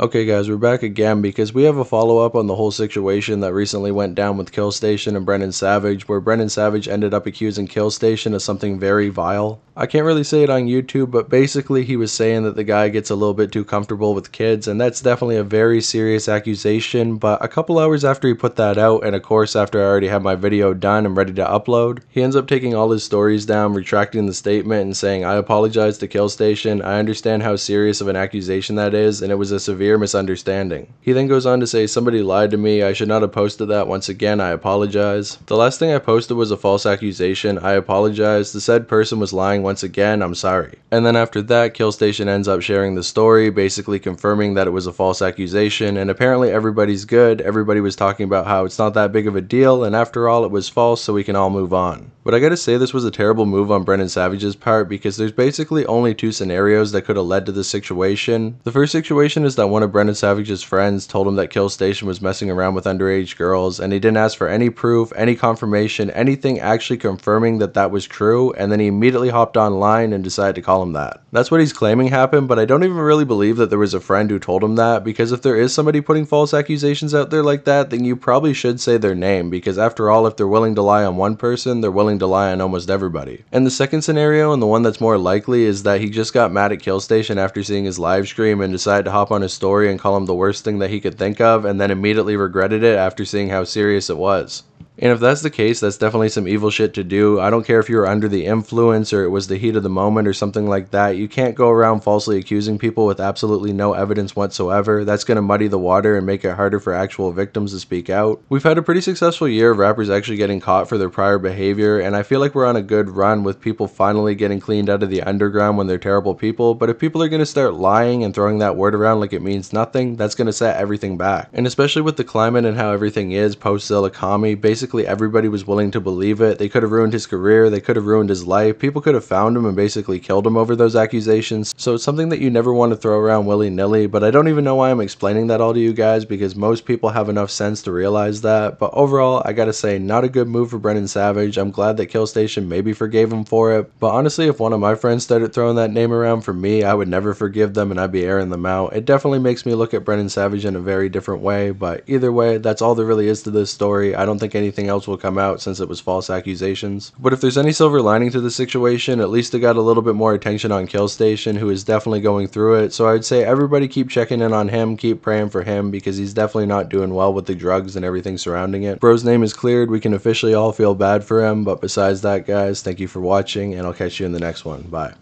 Okay guys, we're back again because we have a follow-up on the whole situation that recently went down with Killstation and Brennan Savage, where Brennan Savage ended up accusing Killstation of something very vile. I can't really say it on YouTube, but basically he was saying that the guy gets a little bit too comfortable with kids, and that's definitely a very serious accusation. But a couple hours after he put that out, and of course after I already had my video done and ready to upload, he ends up taking all his stories down, retracting the statement and saying, "I apologize to Killstation. I understand how serious of an accusation that is, and it was a severe misunderstanding." He then goes on to say, "Somebody lied to me. I should not have posted that. Once again, I apologize. The last thing I posted was a false accusation. I apologize. The said person was lying once again. I'm sorry." And then after that, Killstation ends up sharing the story, basically confirming that it was a false accusation, and apparently everybody's good. Everybody was talking about how it's not that big of a deal, and after all, it was false, so we can all move on. But I gotta say, this was a terrible move on Brennan Savage's part, because there's basically only two scenarios that could have led to this situation. The first situation is that one of Brennan Savage's friends told him that Killstation was messing around with underage girls, and he didn't ask for any proof, any confirmation, anything actually confirming that that was true, and then he immediately hopped online and decided to call him that. That's what he's claiming happened, but I don't even really believe that there was a friend who told him that, because if there is somebody putting false accusations out there like that, then you probably should say their name, because after all, if they're willing to lie on one person, they're willing to lie on almost everybody. And the second scenario, and the one that's more likely, is that he just got mad at Killstation after seeing his live stream and decided to hop on his story and call him the worst thing that he could think of, and then immediately regretted it after seeing how serious it was. And if that's the case, that's definitely some evil shit to do. I don't care if you were under the influence or it was the heat of the moment or something like that. You can't go around falsely accusing people with absolutely no evidence whatsoever. That's going to muddy the water and make it harder for actual victims to speak out. We've had a pretty successful year of rappers actually getting caught for their prior behavior, and I feel like we're on a good run with people finally getting cleaned out of the underground when they're terrible people. But if people are going to start lying and throwing that word around like it means nothing, that's going to set everything back. And especially with the climate and how everything is post-Zilla Kami, basically everybody was willing to believe it. They could have ruined his career, they could have ruined his life, people could have found him and basically killed him over those accusations. So it's something that you never want to throw around willy-nilly, but I don't even know why I'm explaining that all to you guys, because most people have enough sense to realize that. But overall, I gotta say, not a good move for Brennan Savage. I'm glad that Killstation maybe forgave him for it, but honestly, if one of my friends started throwing that name around for me, I would never forgive them and I'd be airing them out. It definitely makes me look at Brennan Savage in a very different way, but either way, that's all there really is to this story. I don't think anything else will come out since it was false accusations. But if there's any silver lining to the situation, at least it got a little bit more attention on Killstation, who is definitely going through it. So I'd say everybody keep checking in on him, keep praying for him, because he's definitely not doing well with the drugs and everything surrounding it. Bro's name is cleared, we can officially all feel bad for him, but besides that guys, thank you for watching, and I'll catch you in the next one. Bye.